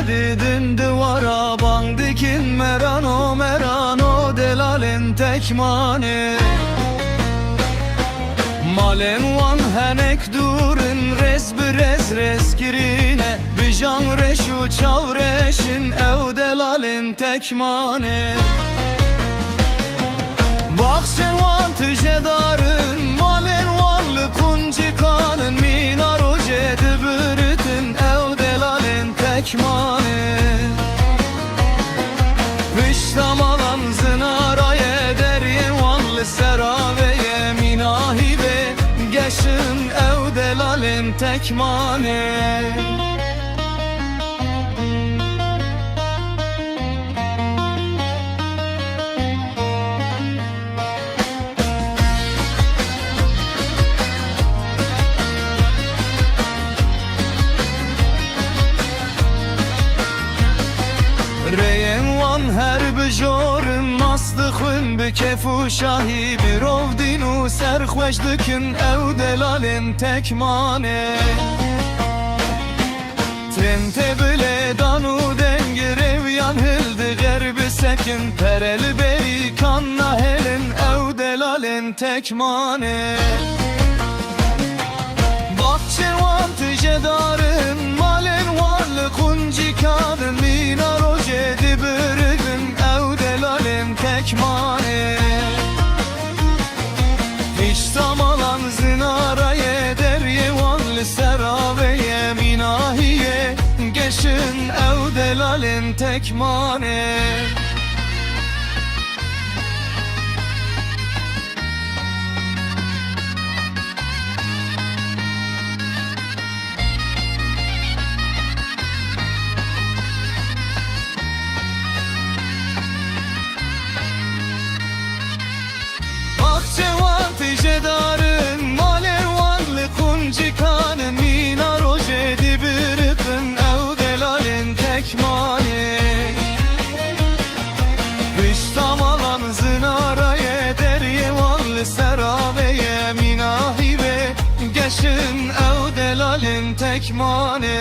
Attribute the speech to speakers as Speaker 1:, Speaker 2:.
Speaker 1: dedin duvara bandikin merano delalin tekmane Malen wan henek durin rez girine Bijan reşu çavreşin ev delalin tekmane Bak sen wan tüjedarın malen wanlı kunci kanın minar oje dibiritin ev delalin tekmane Viştamalan zınaraya deryen wanlı seraveye minahibe Geşin ev delalin tekmane Reyen wan her bijorun mastıkhun bi kefu şahi bir ovdinu serxweşdikin ev delalin tekmane Trente bile danu dengirev yan hildi gerbi sekin pereli beri kanna helin ev delalin tekmane Bahçen wan tüjedarın malen wanlı kunci kadın minar oje dibirgin ev delalin tekmane Hiç tamalan zinaraya derye wanlı seraveye minahiye Geşin ev delalin tekmane Tüjedarın malen wanlı kunci kanın minar oje dibiritin ev delalin tekmane Viştamalan zınaraya derye wanlı seraveye minahibe Geşin ev delalin tekmane